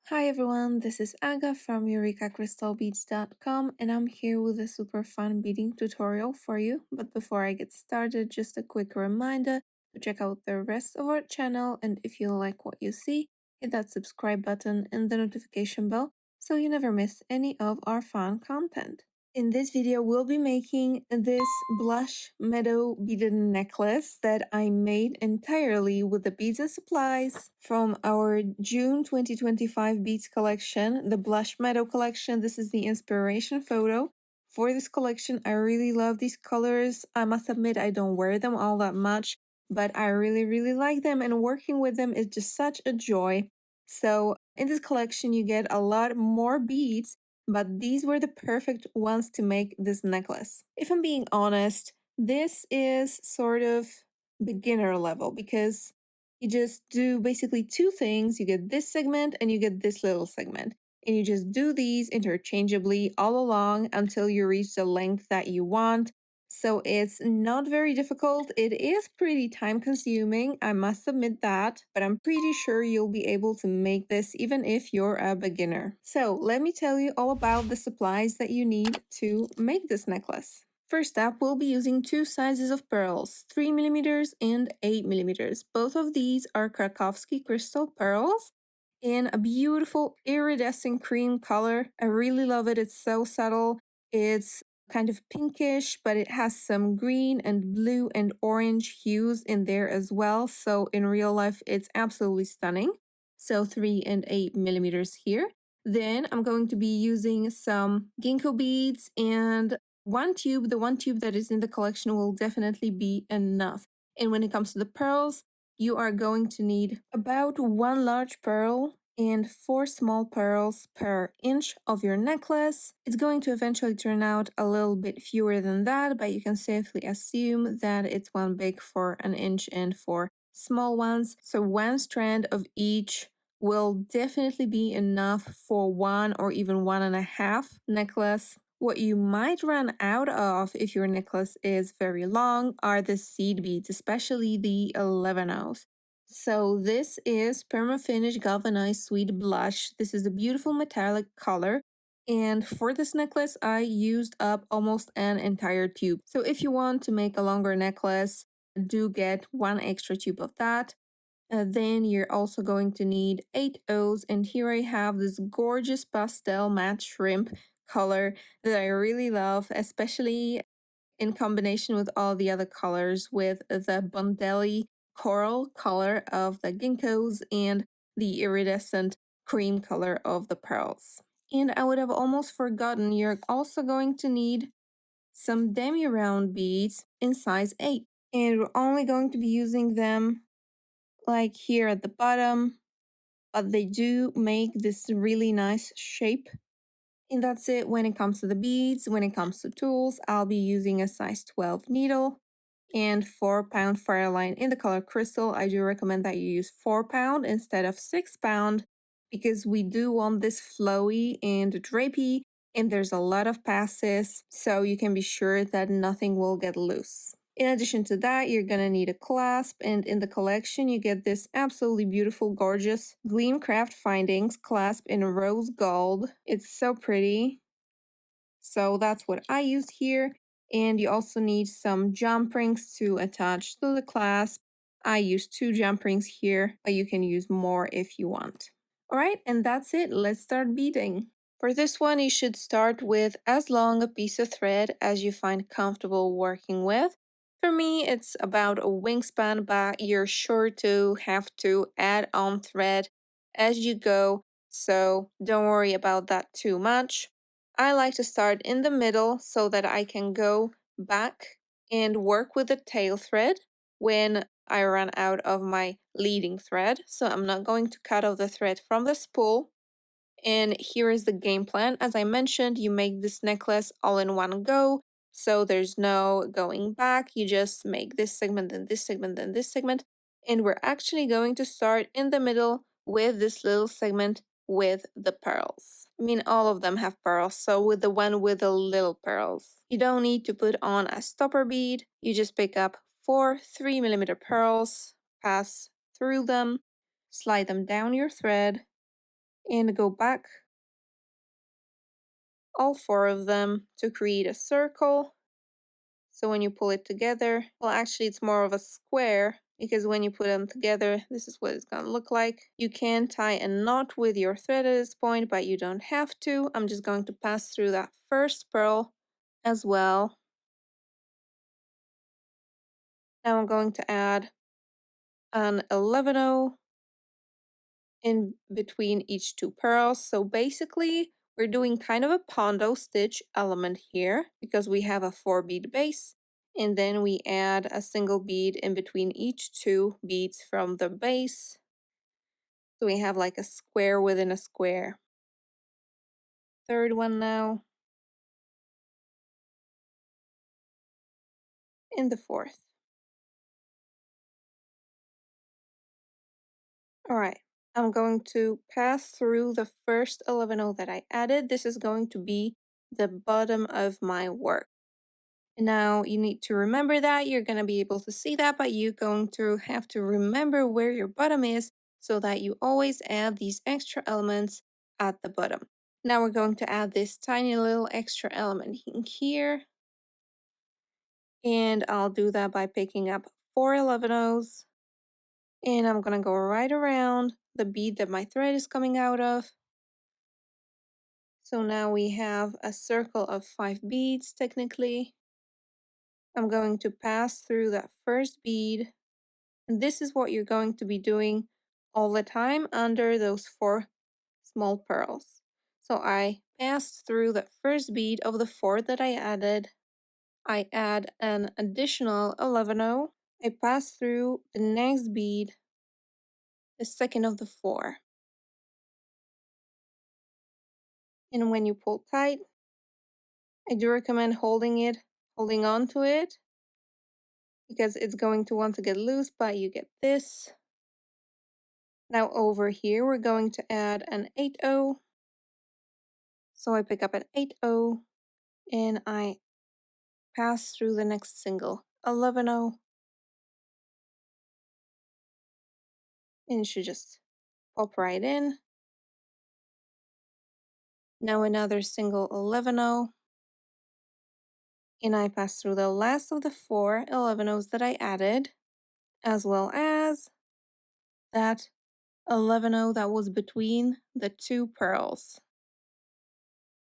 Hi everyone, this is Aga from EurekaCrystalBeads.com and I'm here with a super fun beading tutorial for you. But before I get started, just a quick reminder to check out the rest of our channel, and if you like what you see, hit that subscribe button and the notification bell so you never miss any of our fun content. In this video, we'll be making this Blush Meadow beaded necklace that I made entirely with the beads and supplies from our June 2025 beads collection, the Blush Meadow collection. This is the inspiration photo for this collection. I really love these colors. I must admit I don't wear them all that much, but I really like them, and working with them is just such a joy. So in this collection, you get a lot more beads, but these were the perfect ones to make this necklace. If I'm being honest, this is sort of beginner level because you just do basically two things. You get this segment and you get this little segment. And you just do these interchangeably all along until you reach the length that you want. So it's not very difficult. It is pretty time consuming, I must admit that, but I'm pretty sure you'll be able to make this even if you're a beginner. So let me tell you all about the supplies that you need to make this necklace. First up, we'll be using two sizes of pearls, 3mm and 8mm. Both of these are Krakovski Crystal pearls in a beautiful iridescent cream color. I really love it. It's so subtle. It's kind of pinkish, but it has some green and blue and orange hues in there as well. So in real life, it's absolutely stunning. So 3 and 8mm here. Then I'm going to be using some ginkgo beads and one tube. The one tube that is in the collection will definitely be enough. And when it comes to the pearls, you are going to need about one large pearl and 4 small pearls per inch of your necklace. It's going to eventually turn out a little bit fewer than that, but you can safely assume that it's one big for an inch and 4 small ones. So one strand of each will definitely be enough for one or even 1.5 necklace. What you might run out of if your necklace is very long are the seed beads, especially the 11-ounce. So this is Permafinish Galvanized Sweet Blush. This is a beautiful metallic color. And for this necklace, I used up almost an entire tube. So if you want to make a longer necklace, do get one extra tube of that. Then you're also going to need 8 O's, and here I have this gorgeous pastel matte shrimp color that I really love, especially in combination with all the other colors, with the Bondelli coral color of the ginkgos and the iridescent cream color of the pearls. And I would have almost forgotten, you're also going to need some demi-round beads in size 8. And we're only going to be using them like here at the bottom, but they do make this really nice shape. And that's it when it comes to the beads. When it comes to tools, I'll be using a size 12 needle and 4-pound fire line in the color crystal. I do recommend that you use 4-pound instead of 6-pound because we do want this flowy and drapey, and there's a lot of passes, so you can be sure that nothing will get loose. In addition to that, you're gonna need a clasp, and in the collection you get this absolutely beautiful, gorgeous Gleamcraft Findings clasp in rose gold. It's so pretty. So that's what I used here. And you also need some jump rings to attach to the clasp. I use 2 jump rings here, but you can use more if you want. Alright, and that's it. Let's start beading. For this one, you should start with as long a piece of thread as you find comfortable working with. For me, it's about a wingspan, but you're sure to have to add on thread as you go, so don't worry about that too much. I like to start in the middle so that I can go back and work with the tail thread when I run out of my leading thread. So I'm not going to cut off the thread from the spool. And here is the game plan. As I mentioned, you make this necklace all in one go, so there's no going back. You just make this segment, then this segment, then this segment. And we're actually going to start in the middle with this little segment with the pearls. I mean, all of them have pearls, so with the one with the little pearls. You don't need to put on a stopper bead. You just pick up 4 3mm pearls, pass through them, slide them down your thread, and go back all four of them to create a circle. So when you pull it together, well, actually it's more of a square, because when you put them together, this is what it's gonna look like. You can tie a knot with your thread at this point, but you don't have to. I'm just going to pass through that first pearl as well. Now I'm going to add an 11 in between each two pearls. So basically, we're doing kind of a pondo stitch element here because we have a 4-bead base. And then we add a single bead in between each two beads from the base. So we have like a square within a square. Third one now. And the fourth. All right. I'm going to pass through the first 11 that I added. This is going to be the bottom of my work. Now you need to remember that. You're going to be able to see that, but you're going to have to remember where your bottom is so that you always add these extra elements at the bottom. Now we're going to add this tiny little extra element in here. And I'll do that by picking up 4 11-ohs. And I'm going to go right around the bead that my thread is coming out of. So now we have a circle of 5 beads technically. I'm going to pass through that first bead. And this is what you're going to be doing all the time under those 4 small pearls. So I passed through the first bead of the 4 that I added. I add an additional 11-oh. I pass through the next bead, the second of the 4. And when you pull tight, I do recommend holding on to it, because it's going to want to get loose, but you get this. Now over here, we're going to add an 8-oh. So I pick up an 8-oh and I pass through the next single 11-oh. And it should just pop right in. Now another single 11-oh. And I pass through the last of the 4 11-ohs that I added, as well as that 11-oh that was between the 2 pearls.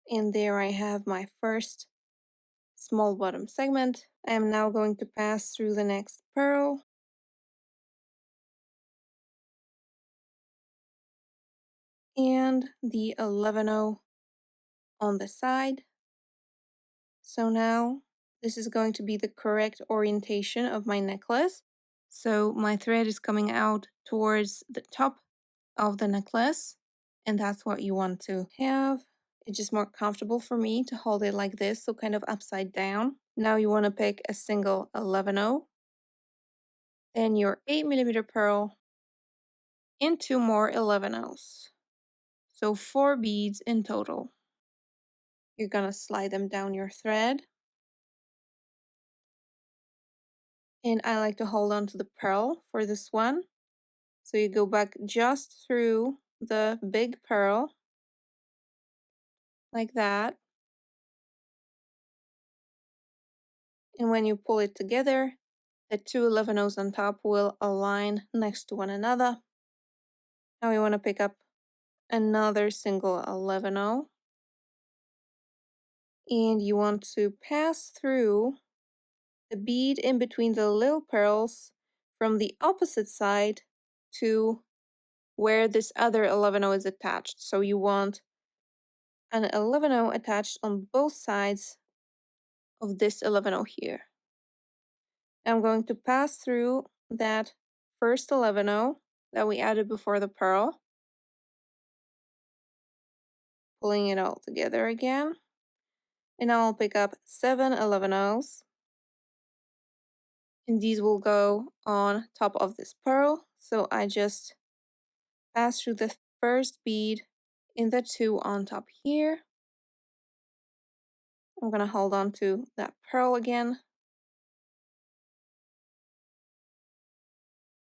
And there I have my first small bottom segment. I am now going to pass through the next pearl. And the 11-oh on the side. So now this is going to be the correct orientation of my necklace. So my thread is coming out towards the top of the necklace, and that's what you want to have. It's just more comfortable for me to hold it like this, so kind of upside down. Now you want to pick a single 11-oh, then your 8mm pearl, and 2 more 11-ohs. So 4 beads in total. You're gonna slide them down your thread. And I like to hold on to the pearl for this one. So you go back just through the big pearl, like that. And when you pull it together, the 2 11-ohs on top will align next to one another. Now we want to pick up another single 11-oh. And you want to pass through the bead in between the little pearls from the opposite side to where this other 11-oh is attached. So you want an 11-oh attached on both sides of this 11-oh here. I'm going to pass through that first 11-oh that we added before the pearl, pulling it all together again. And now I'll pick up 7 11-ohs. And these will go on top of this pearl. So I just pass through the first bead in the 2 on top here. I'm going to hold on to that pearl again,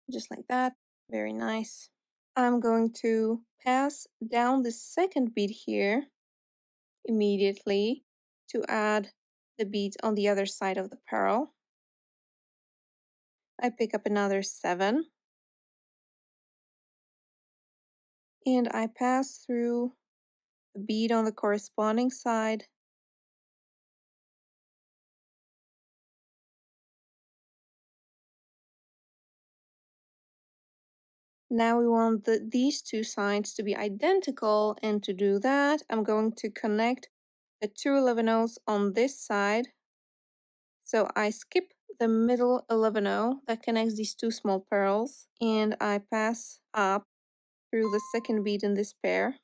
just like that. Very nice. I'm going to pass down the second bead here immediately to add the beads on the other side of the pearl. I pick up another 7 and I pass through the bead on the corresponding side. Now we want these two sides to be identical, and to do that, I'm going to connect the 2 11-ohs on this side. So I skip the middle 11-oh that connects these two small pearls, and I pass up through the second bead in this pair.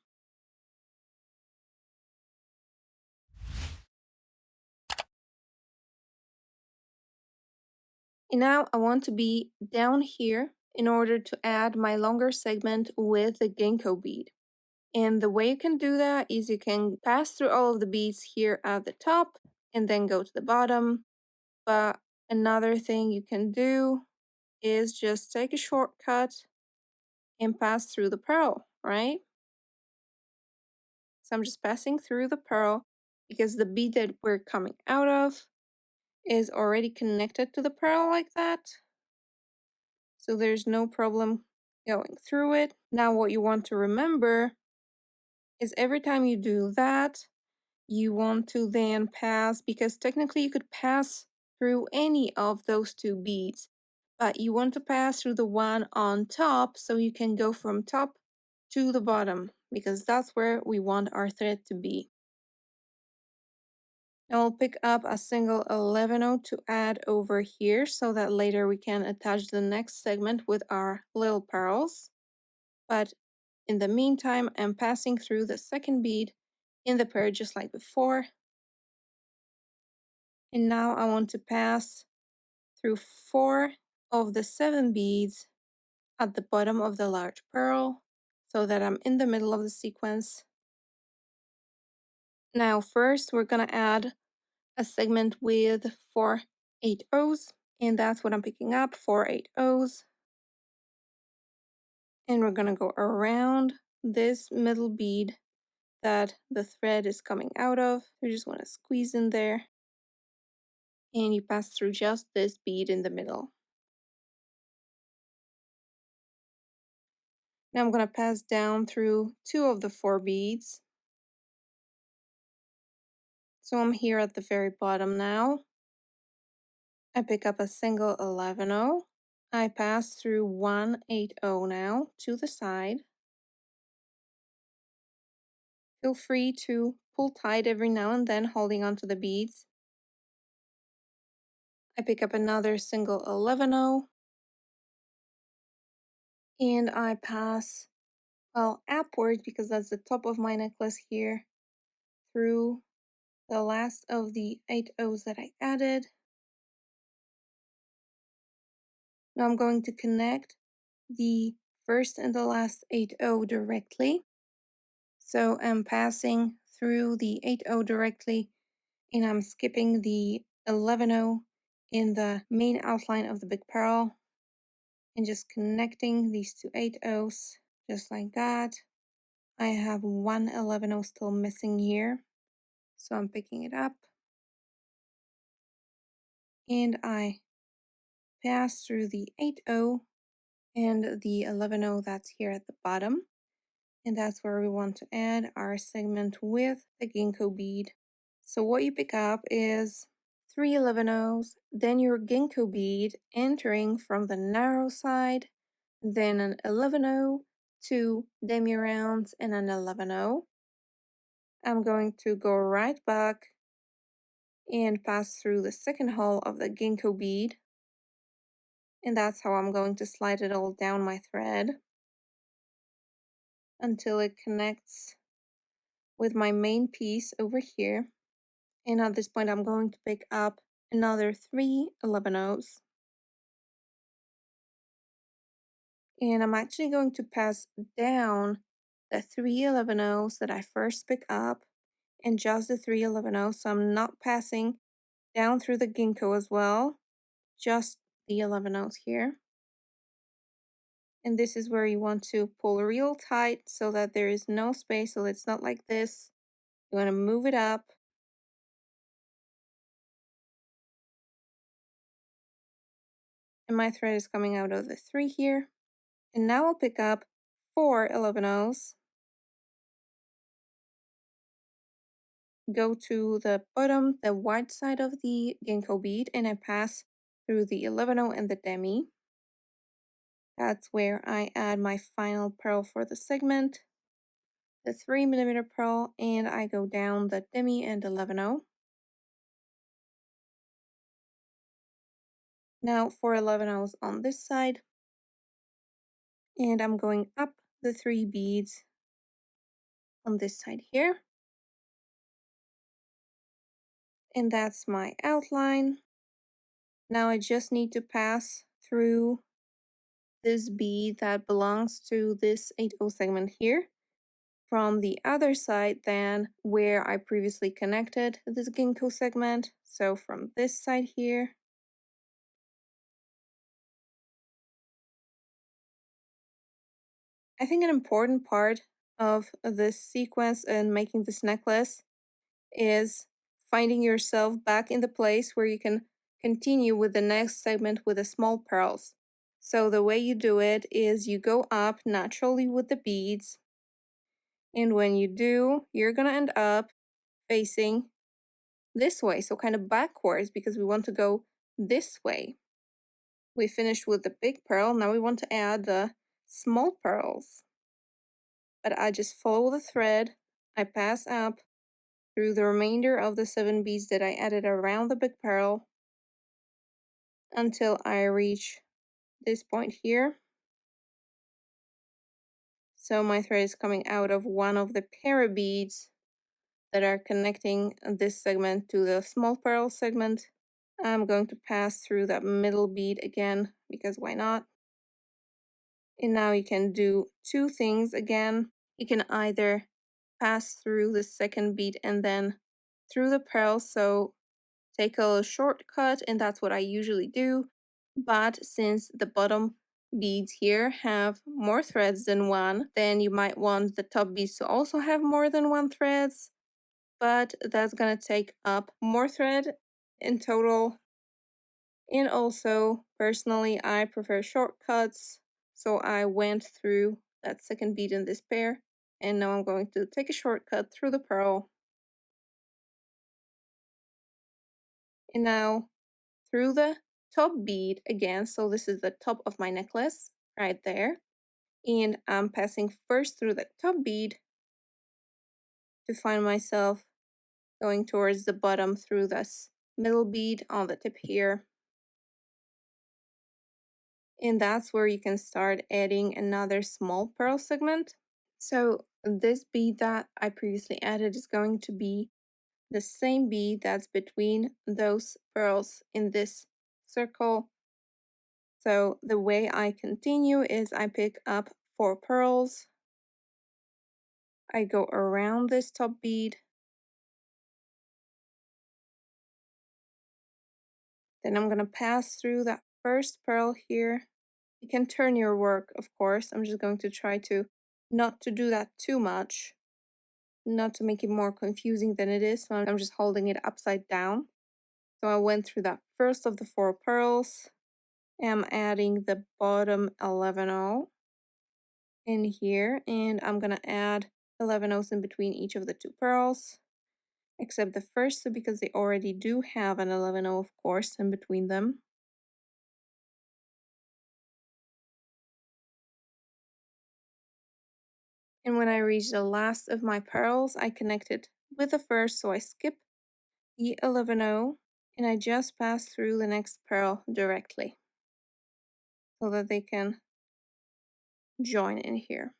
And now I want to be down here in order to add my longer segment with the ginkgo bead. And the way you can do that is you can pass through all of the beads here at the top and then go to the bottom. But another thing you can do is just take a shortcut and pass through the pearl, right? So I'm just passing through the pearl because the bead that we're coming out of is already connected to the pearl like that. So there's no problem going through it. Now what you want to remember is every time you do that, you want to then pass, because technically you could pass through any of those two beads, but you want to pass through the one on top so you can go from top to the bottom, because that's where we want our thread to be. Now I'll pick up a single 11-oh to add over here so that later we can attach the next segment with our little pearls. But in the meantime, I'm passing through the second bead in the pair just like before. And now I want to pass through 4 of the 7 beads at the bottom of the large pearl so that I'm in the middle of the sequence. Now first we're gonna add a segment with 4 8-ohs, and that's what I'm picking up, 4 8-ohs. And we're gonna go around this middle bead that the thread is coming out of. You just want to squeeze in there, and you pass through just this bead in the middle. Now I'm going to pass down through 2 of the 4 beads. So I'm here at the very bottom now. I pick up a single 11-oh. I pass through 1 8-oh now to the side. Feel free to pull tight every now and then, holding onto the beads. I pick up another single 11-oh. And I pass, well, upward, because that's the top of my necklace here, through the last of the 8-ohs that I added. Now I'm going to connect the first and the last 8-oh directly. So I'm passing through the 8-oh directly, and I'm skipping the 11-oh in the main outline of the big pearl, and just connecting these two 8-ohs just like that. I have 1 11-oh still missing here, so I'm picking it up, and I pass through the 8-oh and the 11-oh that's here at the bottom, and that's where we want to add our segment with the ginkgo bead. So what you pick up is 3 11-ohs, then your ginkgo bead entering from the narrow side, then an 11-oh, 2 demi-rounds, and an 11-oh. I'm going to go right back and pass through the second hole of the ginkgo bead, and that's how I'm going to slide it all down my thread until it connects with my main piece over here. And at this point I'm going to pick up another 3 11-ohs, and I'm actually going to pass down the 3 11-ohs that I first picked up, and just the 3 11-ohs, so I'm not passing down through the ginkgo as well, just the 11-ohs here. And this is where you want to pull real tight so that there is no space, so it's not like this. You want to move it up. And my thread is coming out of the 3 here. And now I'll pick up 4 11-ohs, go to the bottom, the white side of the Ginkgo bead, and I pass through the 11-oh and the demi. That's where I add my final pearl for the segment, the 3mm pearl, and I go down the demi and 11-oh. Now for 11-ohs on this side, and I'm going up the 3 beads on this side here. And that's my outline. Now I just need to pass through this bead that belongs to this 8-oh segment here from the other side than where I previously connected this Ginkgo segment. So from this side here, I think an important part of this sequence and making this necklace is finding yourself back in the place where you can continue with the next segment with the small pearls. So the way you do it is you go up naturally with the beads, and when you do, you're gonna end up facing this way, so kind of backwards, because we want to go this way. We finished with the big pearl, now we want to add the small pearls. But I just follow the thread, I pass up through the remainder of the 7 beads that I added around the big pearl until I reach this point here. So my thread is coming out of one of the para beads that are connecting this segment to the small pearl segment. I'm going to pass through that middle bead again, because why not? And now you can do 2 things again. You can either pass through the second bead and then through the pearl, so take a shortcut, and that's what I usually do. But since the bottom beads here have more threads than one, then you might want the top beads to also have more than 1 threads, but that's gonna take up more thread in total. And also, personally, I prefer shortcuts, so I went through that second bead in this pair, and now I'm going to take a shortcut through the pearl. And now through the top bead again, so this is the top of my necklace right there, and I'm passing first through the top bead to find myself going towards the bottom through this middle bead on the tip here. And that's where you can start adding another small pearl segment. So this bead that I previously added is going to be the same bead that's between those pearls in this circle. So the way I continue is I pick up 4 pearls, I go around this top bead, then I'm gonna pass through that first pearl here. You can turn your work, of course. I'm just going to try to not to do that too much, not to make it more confusing than it is. So I'm just holding it upside down. So I went through that first of the 4 pearls. I'm adding the bottom 11-oh in here, and I'm gonna add 11-ohs in between each of the 2 pearls, except the first two, because they already do have an 11-oh, of course, in between them. And when I reach the last of my pearls, I connect it with the first, so I skip the 11-oh, and I just pass through the next pearl directly so that they can join in here.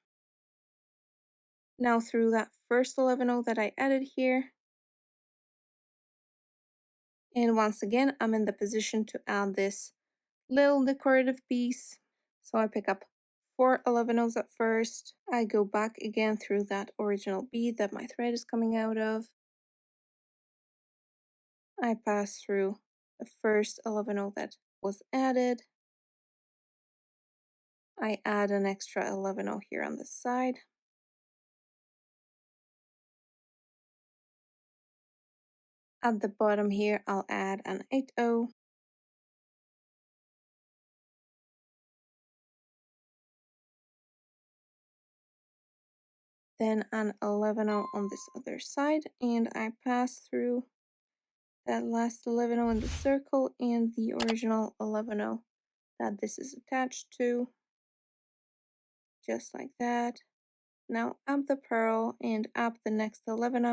Now through that first 11-oh that I added here, and once again, I'm in the position to add this little decorative piece. So I pick up 4 11-ohs at first. I go back again through that original bead that my thread is coming out of. I pass through the first 11-oh that was added. I add an extra 11 here on the side. At the bottom here, I'll add an 8-0. Then an 11 on this other side, and I pass through that last 11 in the circle and the original 11 that this is attached to, just like that. Now up the pearl and up the next 11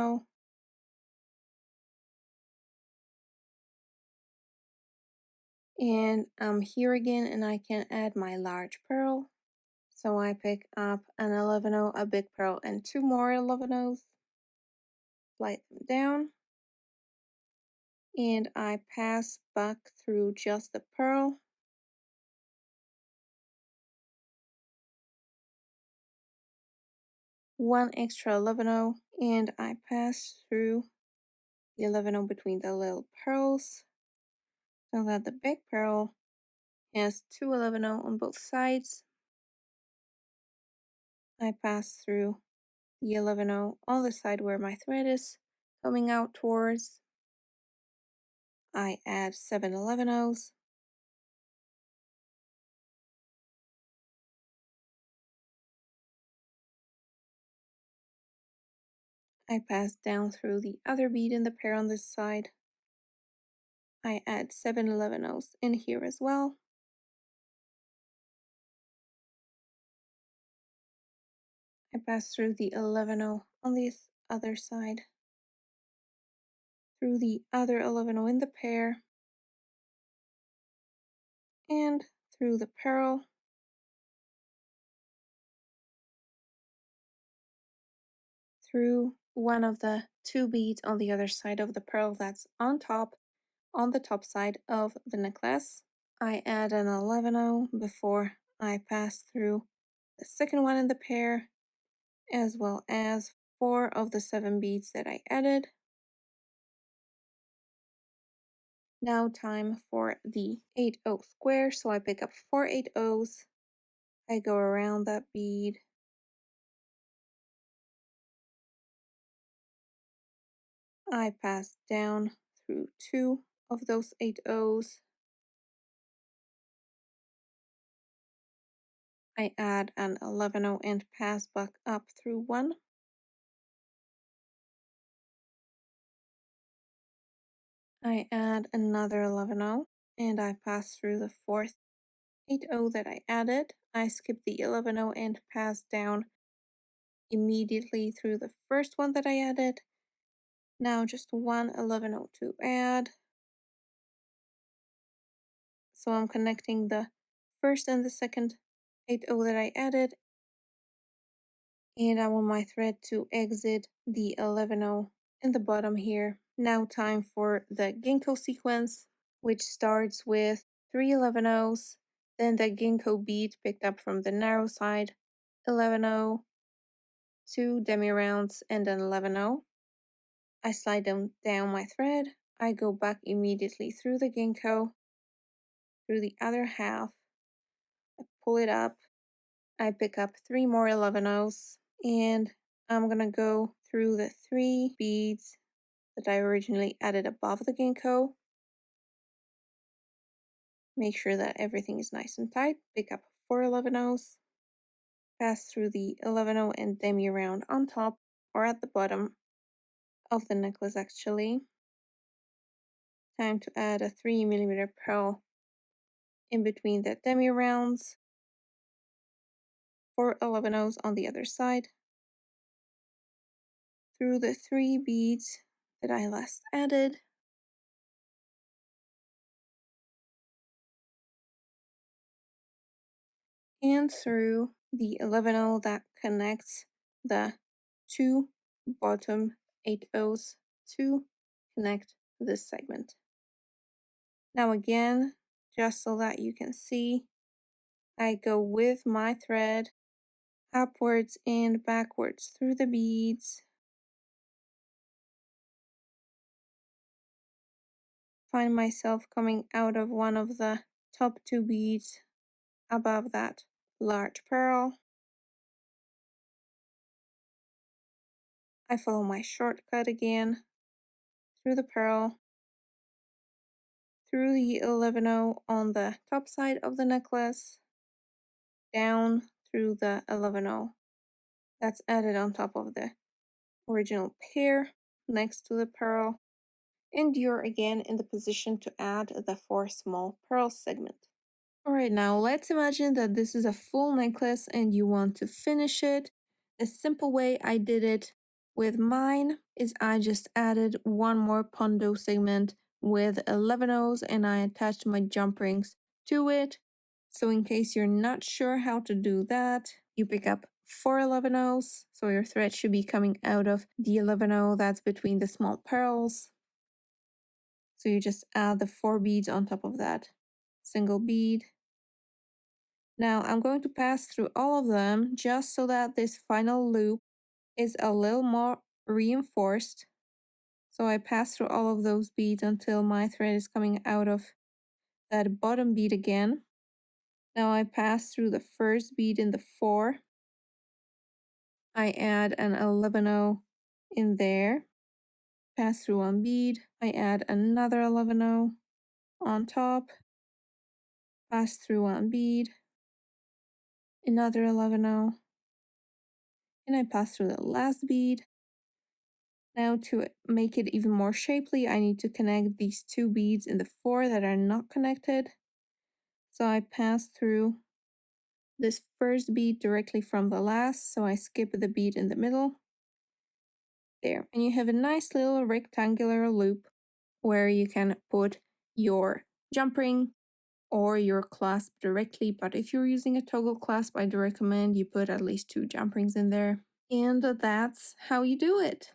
and I'm here again and I can add my large pearl. So I pick up an 11 a big pearl, and two more 11 slide them down, and I pass back through just the pearl. One extra 11 and I pass through the 11 between the little pearls so that the big pearl has two 11 on both sides. I pass through the 11 on the side where my thread is coming out towards. I add 7 11s. I pass down through the other bead in the pair on this side. I add 7 11s in here as well. I pass through the 11 on this other side, through the other 11 in the pair, and through the pearl, through one of the two beads on the other side of the pearl that's on top, on the top side of the necklace. I add an 11 before I pass through the second one in the pair, as well as 4 of the 7 beads that I added. Now time for the 8-0 square, so I pick up 4 8-0s. I go around that bead. I pass down through 2 of those 8-0s. I add an 11-0 and pass back up through 1. I add another 11-0 and I pass through the fourth 8-0 that I added. I skip the 11-0 and pass down immediately through the first one that I added. Now just one 11-0 to add. So I'm connecting the first and the second 8-0 that I added, and I want my thread to exit the 11-0 in the bottom here. Now time for the Ginkgo sequence, which starts with 3 11-0s, then the Ginkgo bead picked up from the narrow side, 11-0, 2 demi rounds, and then 11-0. I slide them down my thread. I go back immediately through the Ginkgo, through the other half, I pull it up, I pick up 3 more 11-0s, and I'm gonna go through the 3 beads that I originally added above the Ginkgo. Make sure that everything is nice and tight. Pick up 4 11-0s, pass through the 11-0 and demi round on top or at the bottom of the necklace actually. Time to add a 3mm pearl in between the demi rounds, 4 11-0s on the other side, through the 3 beads that I last added, and through the 11-0 that connects the 2 bottom 8-0s to connect this segment. Now again, just so that you can see, I go with my thread upwards and backwards through the beads. Find myself coming out of one of the top 2 beads above that large pearl. I follow my shortcut again, through the pearl, through the 11-0 on the top side of the necklace, down through the 11-0. That's added on top of the original pair next to the pearl, and you're again in the position to add the 4 small pearl segment. Alright, now let's imagine that this is a full necklace and you want to finish it. The simple way I did it with mine is I just added one more pondo segment with 11 O's and I attached my jump rings to it. So in case you're not sure how to do that, you pick up 4 11 O's. So your thread should be coming out of the 11 O that's between the small pearls. So you just add the 4 beads on top of that single bead. Now I'm going to pass through all of them just so that this final loop is a little more reinforced. So I pass through all of those beads until my thread is coming out of that bottom bead again. Now I pass through the first bead in the 4. I add an 11-0 in there. Pass through one bead. I add another 11-0 on top. Pass through one bead. Another 11-0. And I pass through the last bead. Now to make it even more shapely, I need to connect these 2 beads in the 4 that are not connected. So I pass through this first bead directly from the last, so I skip the bead in the middle. There, and you have a nice little rectangular loop where you can put your jump ring or your clasp directly, but if you're using a toggle clasp, I do recommend you put at least 2 jump rings in there. And that's how you do it.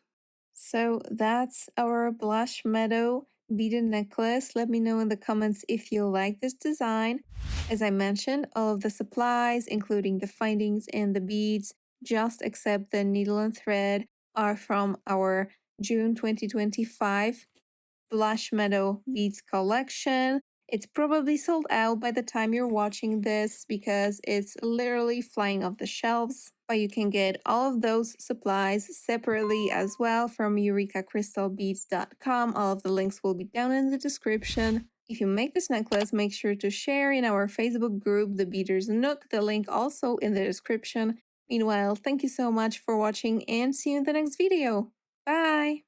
So that's our Blush Meadow beaded necklace. Let me know in the comments if you like this design. As I mentioned, all of the supplies, including the findings and the beads, just except the needle and thread, are from our June 2025 Blush Meadow Beads collection. It's probably sold out by the time you're watching this because it's literally flying off the shelves. But you can get all of those supplies separately as well from EurekaCrystalBeads.com. All of the links will be down in the description. If you make this necklace, make sure to share in our Facebook group, The Beaders Nook, the link also in the description. Meanwhile, thank you so much for watching and see you in the next video. Bye!